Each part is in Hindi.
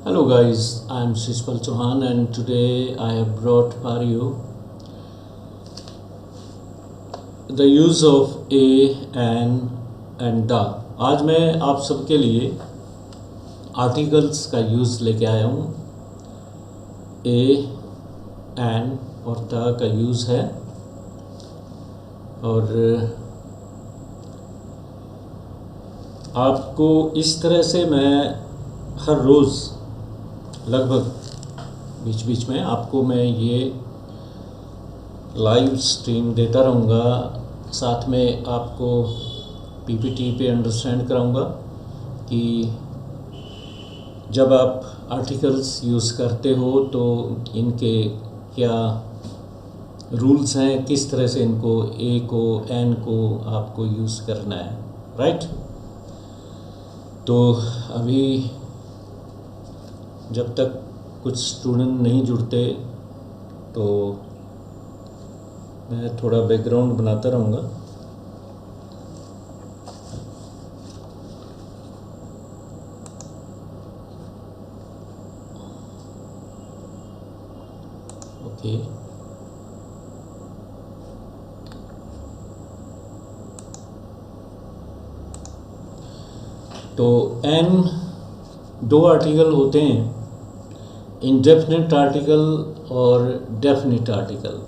Hello guys, I am Shishpal Chauhan and today I have brought for you the use of a, an and the। आज मैं आप सबके लिए आर्टिकल्स का यूज़ लेके आया हूँ। ए, एन और द का यूज़ है और आपको इस तरह से मैं हर रोज़ लगभग बीच बीच में आपको मैं ये लाइव स्ट्रीम देता रहूँगा, साथ में आपको पीपीटी पे अंडरस्टैंड कराऊँगा कि जब आप आर्टिकल्स यूज़ करते हो तो इनके क्या रूल्स हैं, किस तरह से इनको ए को एन को आपको यूज़ करना है, राइट। तो अभी जब तक कुछ स्टूडेंट नहीं जुड़ते तो मैं थोड़ा बैकग्राउंड बनाता रहूँगा। ओके, तो एन दो आर्टिकल होते हैं, इंडेफिनिट आर्टिकल और डेफिनिट आर्टिकल।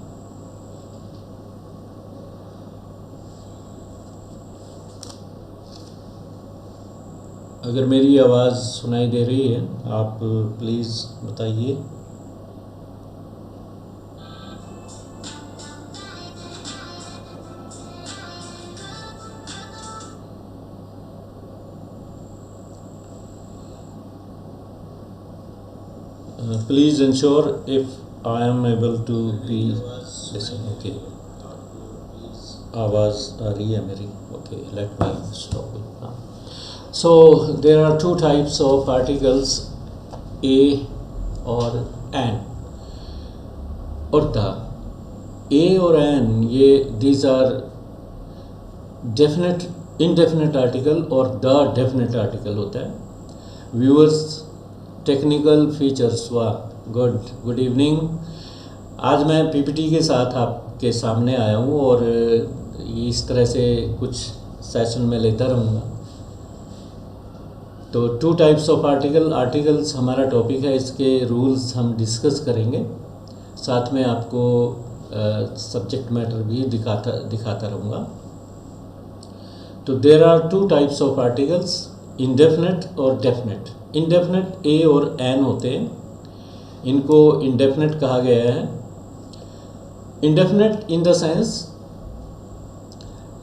अगर मेरी आवाज़ सुनाई दे रही है आप प्लीज़ बताइए। Please ensure if I am able to be listen. Okay, आवाज़ आ रही है मेरी। Okay, let me stop it now. So there are two types of articles, a और an और the। a और an ये these are definite indefinite article और the definite article होता है। Viewers, टेक्निकल फीचर्स, वाह, गुड इवनिंग। आज मैं पीपीटी के साथ आपके सामने आया हूँ और इस तरह से कुछ सेशन में लेता रहूँगा। तो टू टाइप्स ऑफ आर्टिकल्स हमारा टॉपिक है, इसके रूल्स हम डिस्कस करेंगे, साथ में आपको सब्जेक्ट मैटर भी दिखाता रहूँगा। तो there are two types of articles, indefinite और डेफिनिट। इंडेफिनिट ए और एन होते हैं, इनको इंडेफिनिट कहा गया है। Indefinite in the sense,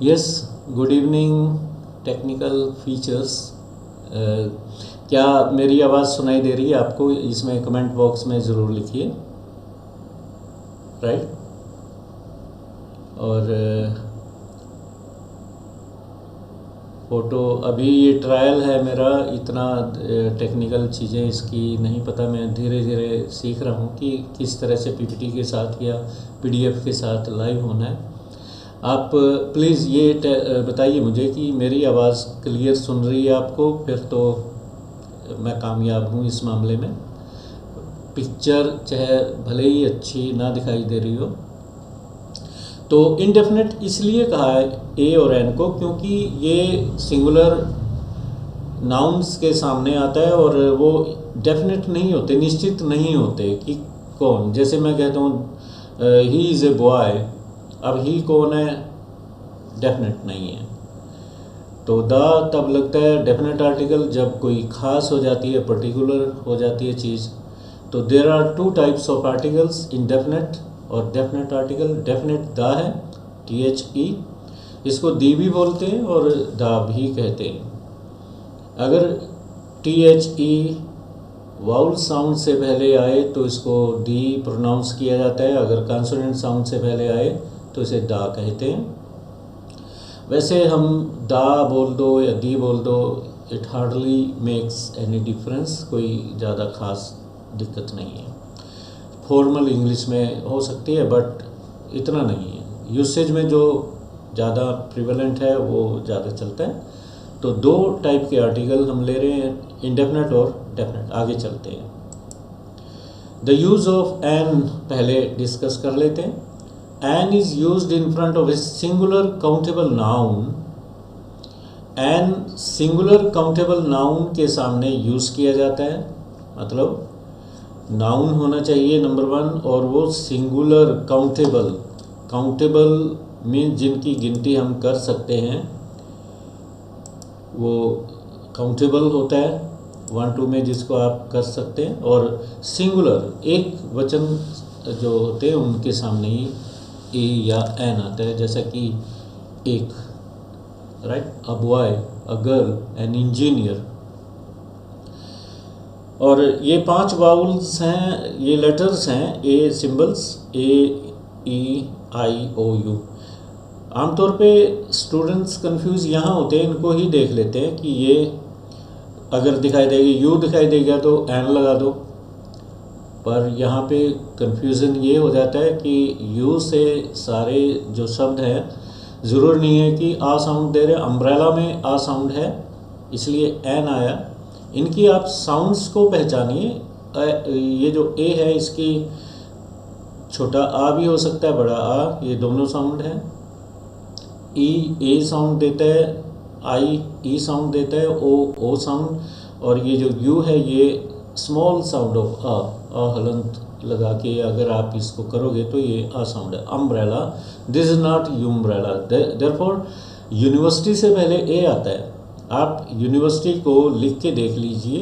yes, good evening technical features. क्या मेरी आवाज़ सुनाई दे रही है आपको? इसमें कमेंट बॉक्स में ज़रूर लिखिए, राइट। और फ़ोटो, अभी ये ट्रायल है मेरा, इतना टेक्निकल चीज़ें इसकी नहीं पता, मैं धीरे धीरे सीख रहा हूँ कि किस तरह से पीपीटी के साथ या पीडीएफ के साथ लाइव होना है। आप प्लीज़ ये बताइए मुझे कि मेरी आवाज़ क्लियर सुन रही है आपको, फिर तो मैं कामयाब हूँ इस मामले में। पिक्चर चाहे भले ही अच्छी ना दिखाई दे रही हो। तो इनडेफिनेट इसलिए कहा है ए और एन को क्योंकि ये सिंगुलर नाउन्स के सामने आता है और वो डेफिनेट नहीं होते, निश्चित नहीं होते कि कौन। जैसे मैं कहता हूँ ही इज़ ए बॉय, अब ही कौन है, डेफिनेट नहीं है। तो द तब लगता है डेफिनेट आर्टिकल जब कोई ख़ास हो जाती है, पर्टिकुलर हो जाती है चीज़। तो there are two types of articles, indefinite और डेफिनेट आर्टिकल। डेफिनेट द है, THE, इसको दी भी बोलते हैं और द भी कहते हैं। अगर THE वाउल साउंड से पहले आए तो इसको दी प्रोनाउंस किया जाता है, अगर कॉन्सोनेंट साउंड से पहले आए तो इसे द कहते हैं। वैसे हम द बोल दो या दी बोल दो, it hardly makes any difference, कोई ज़्यादा ख़ास दिक्कत नहीं है। फॉर्मल इंग्लिश में हो सकती है बट इतना नहीं है। यूसेज में जो ज़्यादा प्रिवेलेंट है वो ज़्यादा चलता है। तो दो टाइप के आर्टिकल हम ले रहे हैं, इंडेफिनेट और डेफिनेट। आगे चलते हैं। द यूज ऑफ एन पहले डिस्कस कर लेते हैं। An is used in front of a singular countable noun. An singular countable noun के सामने यूज किया जाता है, मतलब नाउन होना चाहिए नंबर 1, और वो सिंगुलर काउंटेबल। काउंटेबल मीन जिनकी गिनती हम कर सकते हैं, वो काउंटेबल होता है 1 2 में, जिसको आप कर सकते हैं। और सिंगुलर एक वचन जो होते हैं उनके सामने ही ए या एन आता है, जैसा कि एक, right, a boy, a girl, an engineer. और ये 5 वाउल्स हैं, ये लेटर्स हैं, ए symbols, A E I O you. आमतौर पे स्टूडेंट्स कंफ्यूज यहाँ होते हैं, इनको ही देख लेते हैं कि ये अगर दिखाई देगी, यू दिखाई देगा तो एन लगा दो। पर यहाँ पे कंफ्यूजन ये हो जाता है कि यू से सारे जो शब्द हैं, ज़रूर नहीं है कि आ साउंड दे रहे। अम्ब्रेला में आ साउंड है, इसलिए एन आया। इनकी आप साउंड्स को पहचानिए। ये जो ए है, इसकी छोटा आ भी हो सकता है, बड़ा आ, ये दोनों साउंड हैं। ई ए साउंड देता है, आई ई साउंड देता है, ओ साउंड। और ये जो यू है, ये स्मॉल साउंड ऑफ आ हलंत लगा के अगर आप इसको करोगे तो ये आ साउंड है। Umbrella, this is not umbrella. Therefore university से पहले ए आता है। आप यूनिवर्सिटी को लिख के देख लीजिए।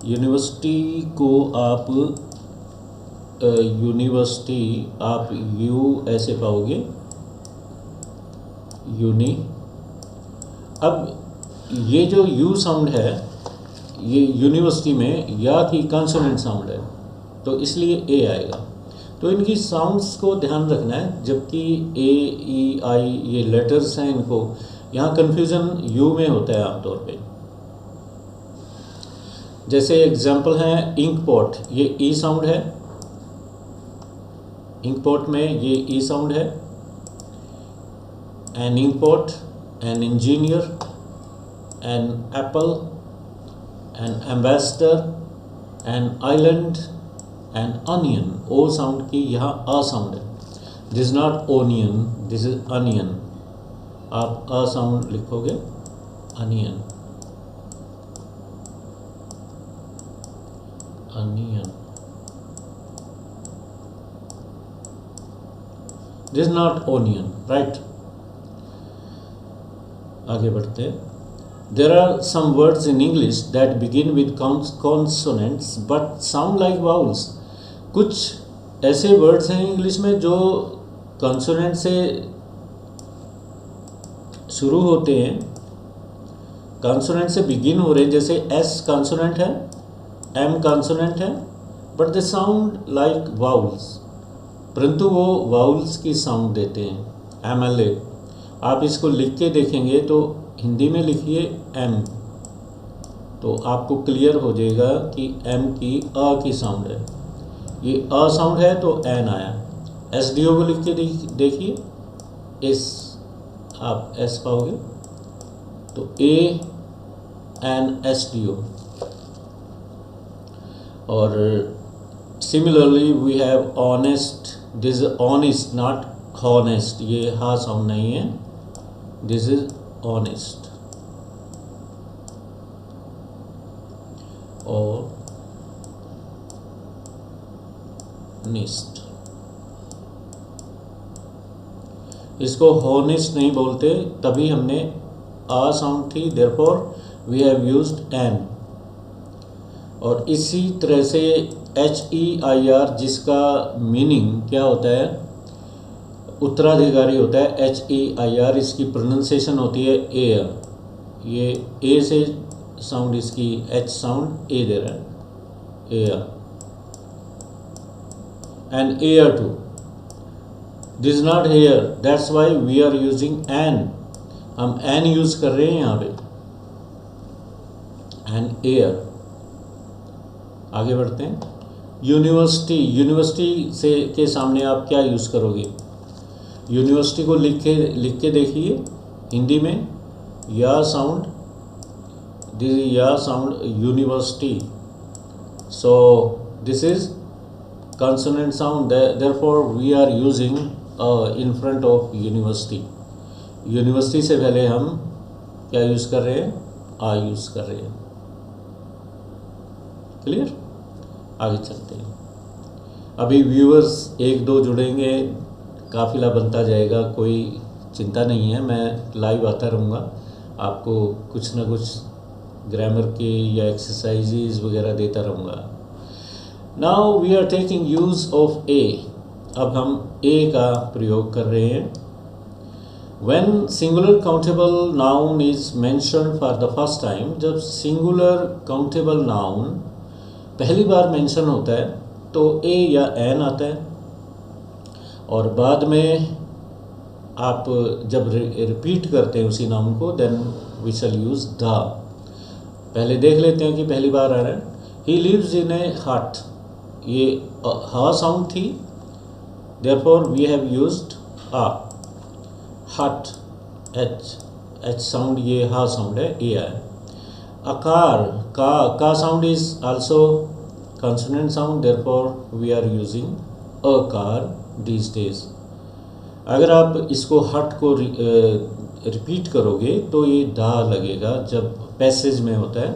यूनिवर्सिटी को आप यूनिवर्सिटी आप यू ऐसे पाओगे, यूनी। अब ये जो यू साउंड है, ये यूनिवर्सिटी में या की कॉन्सोनेंट साउंड है, तो इसलिए ए आएगा। तो इनकी साउंड्स को ध्यान रखना है। जबकि ए ई आई ये लेटर्स हैं, इनको यहाँ कन्फ्यूज़न यू में होता है आमतौर पे। जैसे एग्जाम्पल है इंक पॉट, ये ई साउंड है। इंक पॉट में ये ई साउंड है। An ink pot, an engineer, an apple, an ambassador, an island, an onion. O sound की यहाँ आ साउंड है। This is not onion, this is onion. आप अ साउंड लिखोगे, onion, onion. This is not onion, right. आगे बढ़ते हैं। There are some words in English that begin with consonants but sound like vowels. कुछ ऐसे वर्ड्स हैं इंग्लिश में जो कॉन्सोनेंट से शुरू होते हैं, कॉन्सोनेंट से बिगिन हो रहे हैं। जैसे एस कॉन्सोनेंट है, एम कॉन्सोनेंट है, but they sound like vowels, परंतु वो वाउल्स की साउंड देते हैं। एम एल ए, आप इसको लिख के देखेंगे तो हिंदी में लिखिए एम, तो आपको क्लियर हो जाएगा कि एम की अ की साउंड है। ये अ साउंड है तो एन आया। एस डी ओ को लिख के देखिए, एस, आप एस पाओगे तो A N S D O. और similarly we have honest, this is honest not honest, ये हा साउंड नहीं है, this is honest or honest। इसको honest नहीं बोलते, तभी हमने आ साउंड थी, therefore we have used an। और इसी तरह से HEIR, जिसका मीनिंग क्या होता है, उत्तराधिकारी होता है। HEIR, इसकी प्रोनाउंसिएशन होती है एयर। ये ए से साउंड, इसकी एच साउंड ए दे रहा है, air. And air too, this not hair, that's why we are using an. हम एन यूज कर रहे हैं यहाँ पे, एंड एयर। आगे बढ़ते हैं। यूनिवर्सिटी, यूनिवर्सिटी से के सामने आप क्या यूज़ करोगे? यूनिवर्सिटी को लिख के देखिए हिंदी में, या साउंड दिस या sound university, so this is consonant sound, therefore we are using in front of university. University से पहले हम क्या यूज़ कर रहे हैं, आ यूज़ कर रहे हैं। क्लियर, आगे चलते हैं। अभी व्यूअर्स एक दो जुड़ेंगे, काफिला बनता जाएगा, कोई चिंता नहीं है, मैं लाइव आता रहूँगा, आपको कुछ ना कुछ ग्रामर के या एक्सरसाइजेज वगैरह देता रहूँगा। Now we are taking use of a, अब हम a का प्रयोग कर रहे हैं। When singular countable noun is mentioned for the first time, जब singular countable noun पहली बार मेंशन होता है तो a या an आता है, और बाद में आप जब रिपीट करते हैं उसी नाउन को, then we shall use the। पहले देख लेते हैं कि पहली बार आ रहा है, he lives in a hut, ये हा साउंड थी, देयरफॉर वी हैव यूज्ड आ। हट, एच साउंड, ये हा साउंड है, ए है। अकार, का sound is also consonant sound, therefore we are using a car these days. अगर आप इसको हट को रिपीट करोगे तो ये दा लगेगा, जब पैसेज में होता है,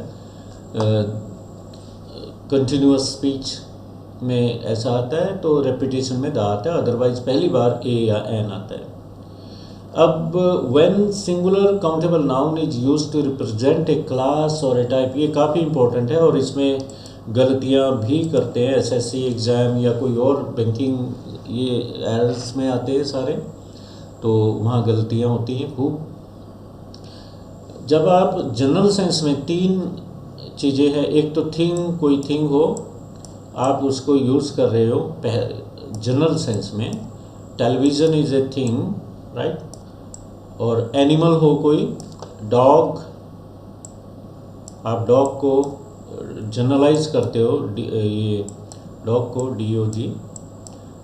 कंटिन्यूअस स्पीच में ऐसा आता है तो रेपिटेशन में दा आता है, अदरवाइज पहली बार ए या एन आता है। अब when singular countable noun is used to represent a class और ए टाइप, ये काफ़ी इंपॉर्टेंट है और इसमें गलतियां भी करते हैं, एसएससी एग्ज़ाम या कोई और बैंकिंग, ये एरर्स में आते हैं सारे, तो वहाँ गलतियां होती हैं खूब। जब आप जनरल सेंस में तीन चीज़ें हैं, एक तो थिंग, कोई थिंग हो, आप उसको यूज़ कर रहे हो जनरल सेंस में, television is a thing, right, और एनिमल हो कोई, डॉग, आप डॉग को जनरलाइज करते हो, ये डॉग को DOG,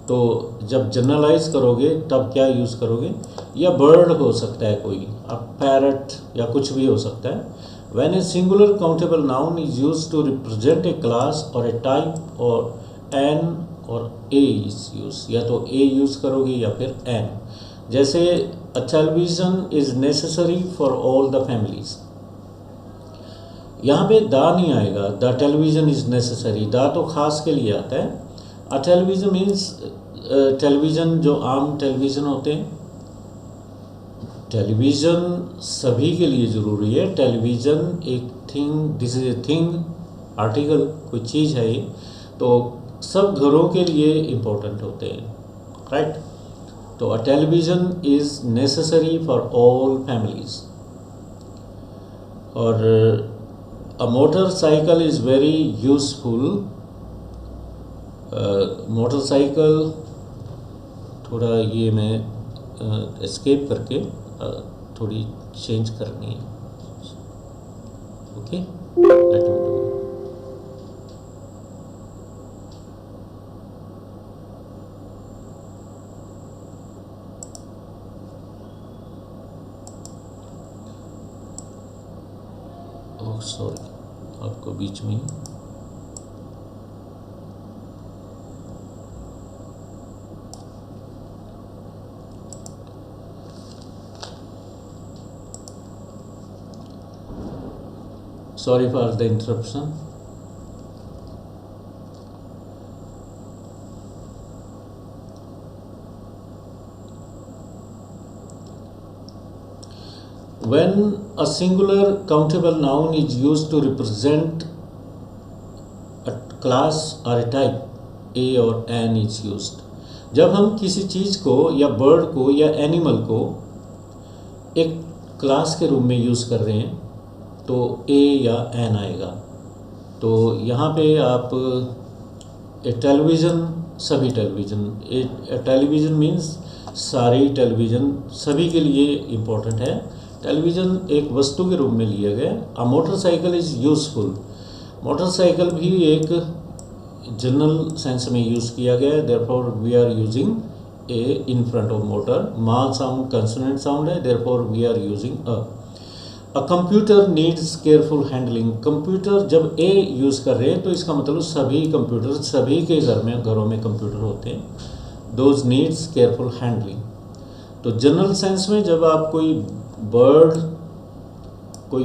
तो जब जनरलाइज करोगे तब क्या यूज़ करोगे, या बर्ड हो सकता है कोई, आप पैरट या कुछ भी हो सकता है। When a singular countable noun is used to represent a class or a type, or an or a is used, या तो a यूज़ करोगे या फिर an। जैसे a television is necessary for all the families, यहाँ पे दा नहीं आएगा, द टेलीविज़न इज़ नेसेसरी, दा तो खास के लिए आता है। अ टेलीविज़न मीन्स टेलीविज़न जो आम टेलीविज़न होते हैं, टेलीविज़न सभी के लिए ज़रूरी है। टेलीविज़न एक thing, this is a thing, article, कोई चीज़ है ये, तो सब घरों के लिए इम्पोर्टेंट होते हैं, राइट। तो a television is necessary for all families. और a motorcycle is very useful. Motorcycle, थोड़ा ये मैं एस्केप करके थोड़ी चेंज करनी है, okay, let me do. Oh sorry, आपको बीच में sorry for the interruption. When a singular countable noun is used to represent a class or a type, a और an is used। जब हम किसी चीज़ को या बर्ड को या एनिमल को एक क्लास के रूप में यूज़ कर रहे हैं तो ए या एन आएगा। तो यहाँ पे आप टेलीविज़न, सभी टेलीविज़न, टेलीविज़न मीन्स सारी टेलीविज़न, सभी के लिए इम्पोर्टेंट है। टेलीविज़न एक वस्तु के रूप में लिया गया। A motorcycle is useful, motorcycle भी एक जनरल सेंस में यूज़ किया गया है, therefore we are using a in front of motor. मा साउंड कंसोनेंट साउंड है, therefore we are using a. A computer needs careful handling. Computer जब ए यूज़ कर रहे हैं तो इसका मतलब सभी कंप्यूटर, सभी के घरों में कंप्यूटर होते हैं। Those needs careful handling. तो जनरल सेंस में जब आप कोई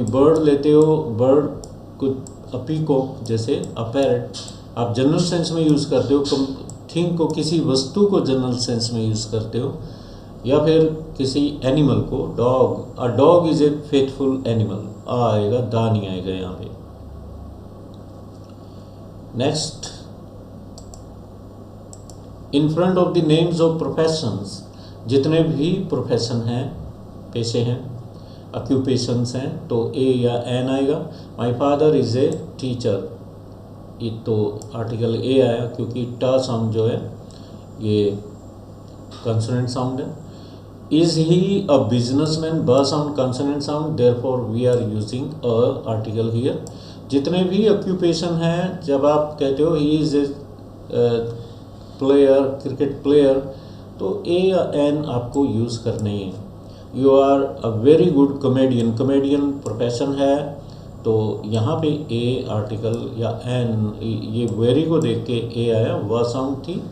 बर्ड लेते हो, बर्ड को पीकॉक जैसे पैरट, आप जनरल सेंस में यूज़ करते हो। थिंग को, किसी वस्तु को जनरल सेंस में यूज़ करते हो, या फिर किसी एनिमल को, dog. A dog is a faithful animal, आएगा, दा नहीं आएगा यहाँ पे। Next, in front of the names of professions, जितने भी प्रोफेशन हैं, पेशे हैं, ऑक्यूपेशंस हैं, तो ए या एन आएगा। My father is a teacher, ये तो आर्टिकल ए आया क्योंकि टा साउंड जो है ये कंसोनेंट साउंड है। इज ही अ बिजनेसमैन, ब sound consonant sound, therefore we are using a article here. जितने भी ऑक्यूपेशन हैं, जब आप कहते हो he is a player, cricket player, तो ए या एन आपको यूज़ करना ही है। You are a very good comedian, comedian profession है, तो यहाँ पे ए आर्टिकल या एन, ये वेरी को देख के ए आया, वह साउंड थी,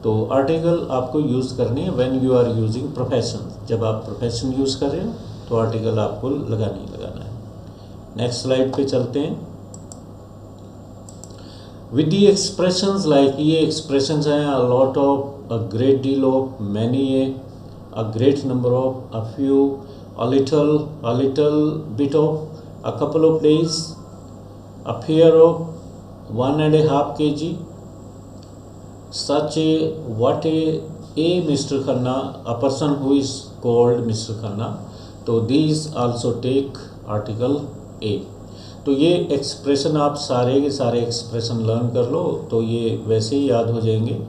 तो आर्टिकल आपको यूज़ करनी है when you are using profession. जब आप प्रोफेशन यूज़ कर रहे हो तो आर्टिकल आपको लगाना ही लगाना है। नेक्स्ट स्लाइड पे चलते हैं। विद दी एक्सप्रेशंस, लाइक ये एक्सप्रेशंस हैं, अ lot of, a great deal of, many, a great number of, a few, a little bit of, a couple of days, a pair of, 1.5 kg, such a, what a Mr. Khanna, a person who is called Mr. Khanna, तो these also take article A। तो ये एक्सप्रेशन आप सारे के सारे एक्सप्रेशन लर्न कर लो तो ये वैसे ही याद हो जाएंगे।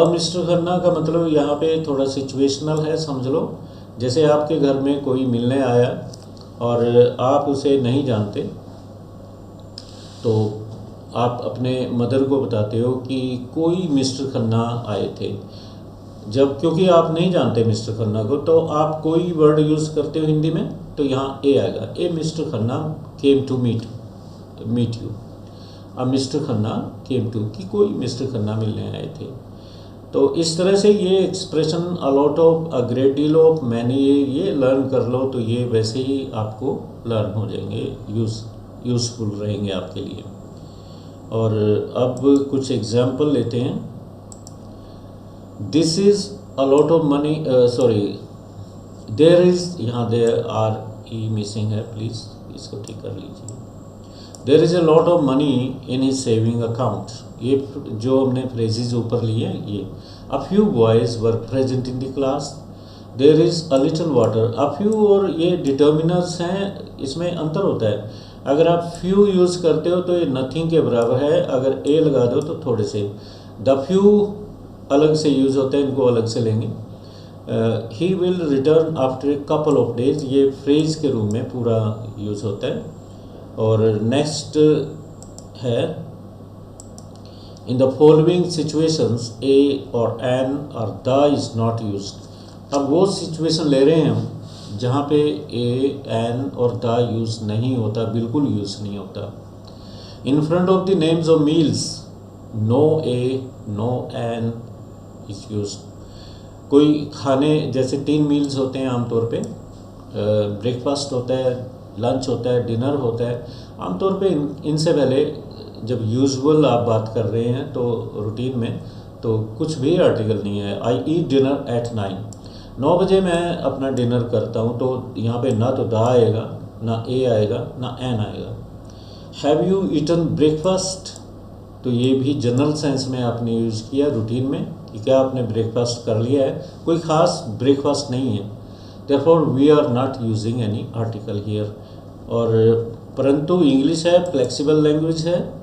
मिस्टर खन्ना का मतलब यहाँ पे थोड़ा सिचुएशनल है, समझ लो। जैसे आपके घर में कोई मिलने आया और आप उसे नहीं जानते, तो आप अपने मदर को बताते हो कि कोई मिस्टर खन्ना आए थे। जब, क्योंकि आप नहीं जानते मिस्टर खन्ना को, तो आप कोई वर्ड यूज़ करते हो हिंदी में, तो यहाँ ए आएगा। A Mister Khanna came to meet you. अब मिस्टर खन्ना केम टू, कि कोई मिस्टर खन्ना मिलने आए थे। तो इस तरह से ये expression, a lot of, a great deal of, मैंने, ये लर्न कर लो तो ये वैसे ही आपको लर्न हो जाएंगे, यूज़फुल रहेंगे आपके लिए। और अब कुछ एग्जाम्पल लेते हैं। This is a lot of money, sorry, there is, यहाँ देयर आर ई मिसिंग है, प्लीज़ इसको ठीक कर लीजिए। There is a lot of money in his saving account, ये जो हमने फ्रेजेज ऊपर लिए हैं ये। A few boys were present in the class, there is a little water. A few और ये डिटर्मिनर्स हैं, इसमें अंतर होता है। अगर आप फ्यू यूज़ करते हो तो ये नथिंग के बराबर है, अगर ए लगा दो तो थोड़े से। द फ्यू अलग से यूज़ होते हैं, इनको अलग से लेंगे। He will return after a couple of days, ये फ्रेज के रूप में पूरा यूज़ होता है। और नेक्स्ट है, इन द फॉलोइंग सिचुएशंस ए और एन और द इज़ नॉट यूज्ड। अब वो सिचुएशन ले रहे हैं हम जहाँ पे ए, एन और द यूज़ नहीं होता, बिल्कुल यूज़ नहीं होता। In front of the names of meals, no a, no an is used. कोई खाने, जैसे 3 मील्स होते हैं आमतौर पे, ब्रेकफास्ट होता है, लंच होता है, डिनर होता है। आमतौर पे इनसे पहले जब यूजुअल आप बात कर रहे हैं तो रूटीन में, तो कुछ भी आर्टिकल नहीं है। आई ईट डिनर एट 9 बजे मैं अपना डिनर करता हूँ, तो यहाँ पे ना तो दा आएगा, ना ए आएगा, ना एन आएगा। हैव यू ईटन ब्रेकफास्ट, तो ये भी जनरल सेंस में आपने यूज़ किया रूटीन में कि क्या आपने ब्रेकफास्ट कर लिया है, कोई ख़ास ब्रेकफास्ट नहीं है। Therefore we are not using any article here. और परंतु इंग्लिश है, फ्लेक्सिबल लैंग्वेज है,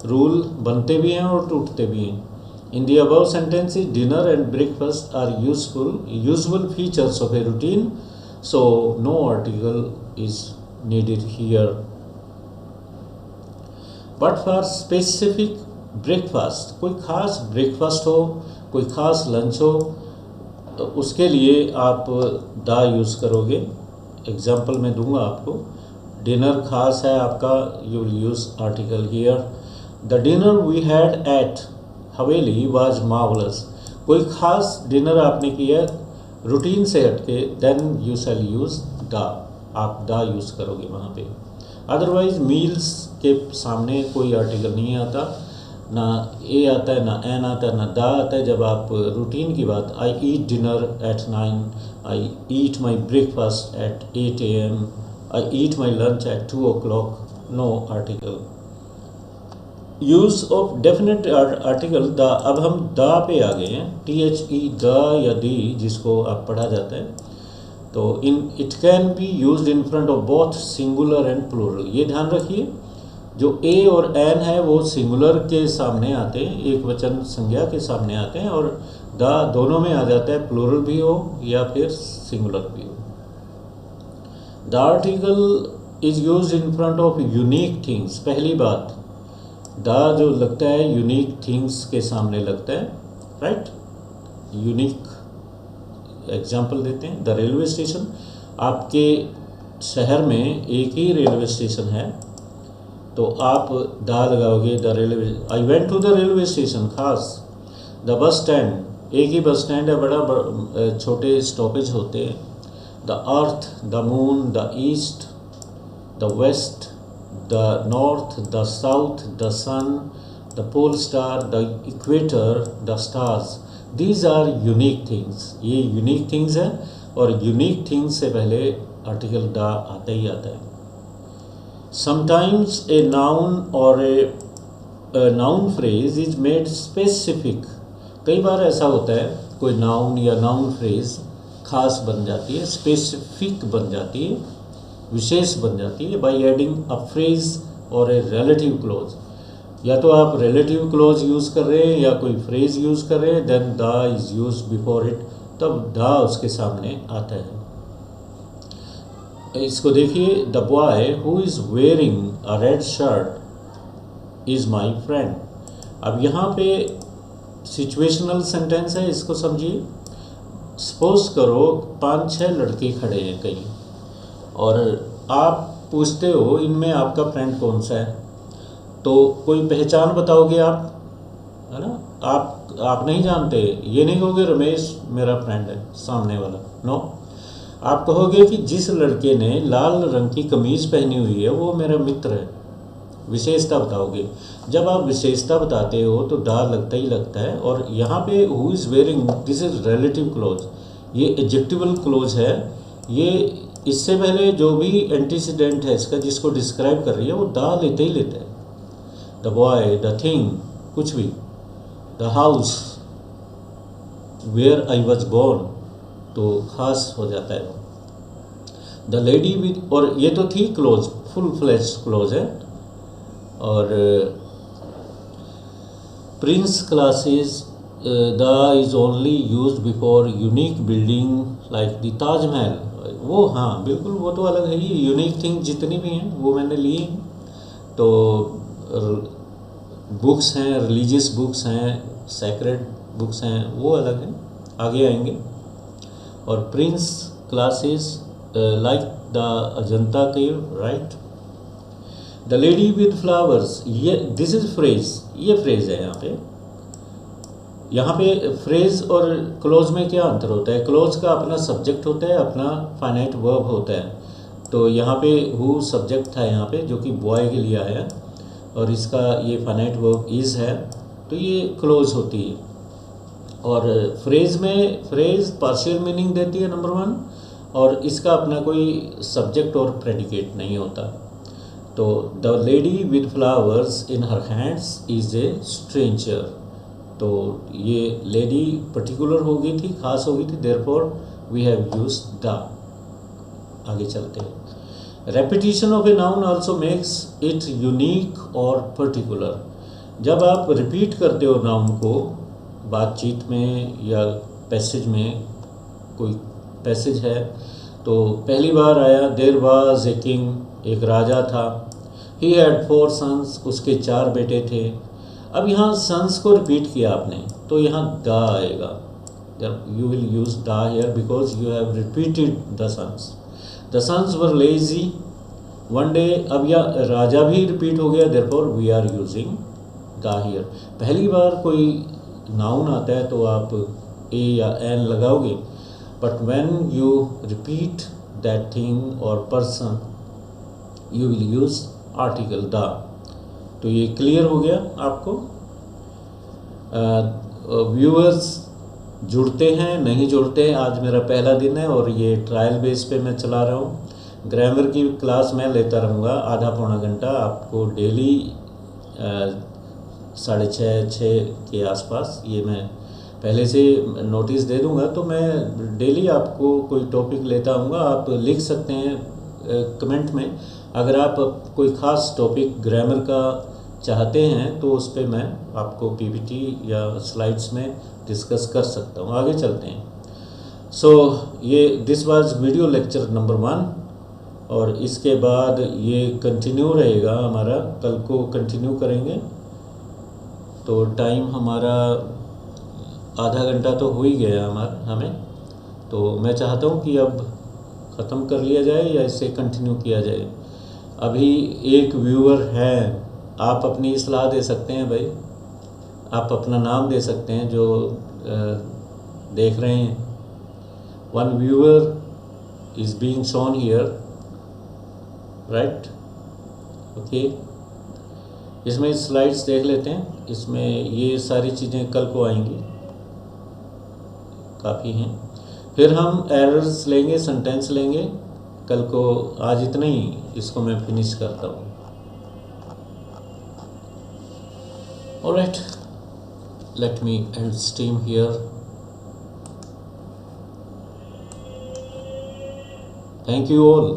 रूल बनते भी हैं और टूटते भी हैं। In the above sentences dinner and breakfast are usual features of a routine, so no article is needed here. But for specific breakfast, कोई ख़ास ब्रेकफास्ट हो, कोई ख़ास लंच हो, तो उसके लिए आप दा यूज़ करोगे। एग्जाम्पल मैं दूंगा आपको। डिनर खास है आपका, you will use article here. The dinner we had at haveli was marvellous. कोई खास डिनर आपने किया रूटीन से हटके, then you shall use the, आप द यूज़ करोगे वहाँ पे। अदरवाइज मील्स के सामने कोई आर्टिकल नहीं आता, ना ए आता है, ना एन आता है, ना दा आता है। जब आप रूटीन की बात, I eat dinner at 9, I eat my breakfast at 8 AM, I eat my lunch at 2 o'clock, no article. Use of definite article the. अब हम द पे आ गए हैं, THE द या दी जिसको आप पढ़ा जाता है, तो in it can be used in front of both singular and plural. ये ध्यान रखिए, जो ए और एन है वो सिंगुलर के सामने आते हैं, एक वचन संज्ञा के सामने आते हैं, और द दोनों में आ जाता है, प्लूरल भी हो या फिर सिंगुलर भी हो। The article is used in front of unique things. पहली बात, द जो लगता है यूनिक थिंग्स के सामने लगता है, राइट। यूनिक एग्जाम्पल देते हैं, द रेलवे स्टेशन। आपके शहर में एक ही रेलवे स्टेशन है, तो आप द लगाओगे, the railway. I went to the railway station, खास। द बस स्टैंड, एक ही बस स्टैंड है, बड़ा छोटे स्टॉपेज होते हैं। The earth, the moon, the east, the west, the north, the south, the sun, the pole star, the equator, the stars. These are unique things. ये यूनिक थिंग्स है, और यूनिक थिंग्स से पहले आर्टिकल द आता ही आता है। Sometimes a noun or a noun phrase is made specific। कई बार ऐसा होता है, कोई नाउन या नाउन फ्रेज खास बन जाती है, स्पेसिफिक बन जाती है, विशेष बन जाती है, बाय एडिंग अ फ्रेज और ए रिलेटिव क्लोज। या तो आप रिलेटिव क्लोज यूज़ कर रहे हैं या कोई फ्रेज यूज़ कर रहे हैं, then the is use before it, तब द उसके सामने आता है। इसको देखिए, the boy who is wearing a red shirt is my friend. अब यहाँ पे सिचुएशनल सेंटेंस है, इसको समझिए। सपोज करो 5-6 लड़के खड़े हैं कहीं, और आप पूछते हो इनमें आपका फ्रेंड कौन सा है, तो कोई पहचान बताओगे आप, है ना। आप नहीं जानते, ये नहीं कहोगे रमेश मेरा फ्रेंड है सामने वाला, नो। आप कहोगे कि जिस लड़के ने लाल रंग की कमीज़ पहनी हुई है वो मेरा मित्र है, विशेषता बताओगे। जब आप विशेषता बताते हो तो द लगता ही लगता है। और यहाँ पे who is wearing, this is relative close, ये एडजेक्टिवल क्लोज है। ये इससे पहले जो भी एंटीसीडेंट है इसका, जिसको डिस्क्राइब कर रही है, वो द लेते ही लेता है। द बॉय, द थिंग, कुछ भी, the house where I was born, तो खास हो जाता है। द लेडी विद, और ये तो थी क्लोज, फुल फ्लैश क्लोज है। और Prince classes, the is only use before unique building like the Taj Mahal. वो हाँ बिल्कुल, वो तो अलग है ही। यूनिक थिंग जितनी भी हैं वो मैंने ली हैं। तो बुक्स हैं, रिलीजियस बुक्स हैं, सेक्रेड बुक्स हैं, वो अलग हैं, आगे आएंगे। और Prince classes like the Ajanta cave, right. The lady with flowers, ये दिस इज फ्रेज, ये फ्रेज है यहाँ पे फ्रेज और क्लोज में क्या अंतर होता है? क्लोज का अपना सब्जेक्ट होता है, अपना फाइनाइट वर्ब होता है। तो यहाँ पे हु सब्जेक्ट था यहाँ पे, जो कि बॉय के लिए आया, और इसका ये फाइनाइट वर्ब इज़ है, तो ये क्लोज होती है। और फ्रेज में, फ्रेज पार्शियल मीनिंग देती है नंबर 1, और इसका अपना कोई सब्जेक्ट और प्रेडिकेट नहीं होता। तो the lady with flowers in her hands is a stranger, तो ये लेडी पर्टिकुलर हो गई थी, खास हो गई थी, therefore we have used the. आगे चलते हैं। Repetition of a noun also makes it unique और पर्टिकुलर। जब आप रिपीट करते हो नाउन को बातचीत में या पैसेज में, कोई पैसेज है, तो पहली बार आया देयर वाज ए किंग, एक राजा था, ही हैड 4 सन्स, उसके 4 बेटे थे। अब यहाँ सन्स को रिपीट किया आपने, तो यहाँ द आएगा। You will use the here because you have repeated the sons. The sons were lazy one day. अब या राजा भी रिपीट हो गया, therefore we are using the here. पहली बार कोई नाउन आता है तो आप ए या एन लगाओगे, but when you repeat that thing or person you will use article the. तो ये क्लियर हो गया आपको। व्यूअर्स जुड़ते हैं नहीं जुड़ते, आज मेरा पहला दिन है और ये ट्रायल बेस पे मैं चला रहा हूँ। ग्रामर की क्लास मैं लेता रहूँगा आधा पौना घंटा, आपको डेली 6:30 के आसपास। ये मैं पहले से नोटिस दे दूँगा, तो मैं डेली आपको कोई टॉपिक लेता आऊँगा। आप लिख सकते हैं कमेंट में, अगर आप कोई ख़ास टॉपिक ग्रामर का चाहते हैं तो उस पर मैं आपको पीपीटी या स्लाइड्स में डिस्कस कर सकता हूँ। आगे चलते हैं। ये this was video lecture number 1, और इसके बाद ये कंटिन्यू रहेगा हमारा, कल को कंटिन्यू करेंगे। तो टाइम हमारा आधा घंटा तो हो ही गया हमें, तो मैं चाहता हूँ कि अब ख़त्म कर लिया जाए या इसे कंटिन्यू किया जाए। अभी एक व्यूअर है, आप अपनी सलाह दे सकते हैं भाई, आप अपना नाम दे सकते हैं जो देख रहे हैं। 1 viewer is being shown here, right? Okay, इसमें स्लाइड्स देख लेते हैं। इसमें ये सारी चीज़ें कल को आएंगी, काफ़ी हैं। फिर हम एरर्स लेंगे, सेंटेंस लेंगे कल को। आज इतना ही, इसको मैं फिनिश करता हूँ। Alright, let me end stream here. Thank you all.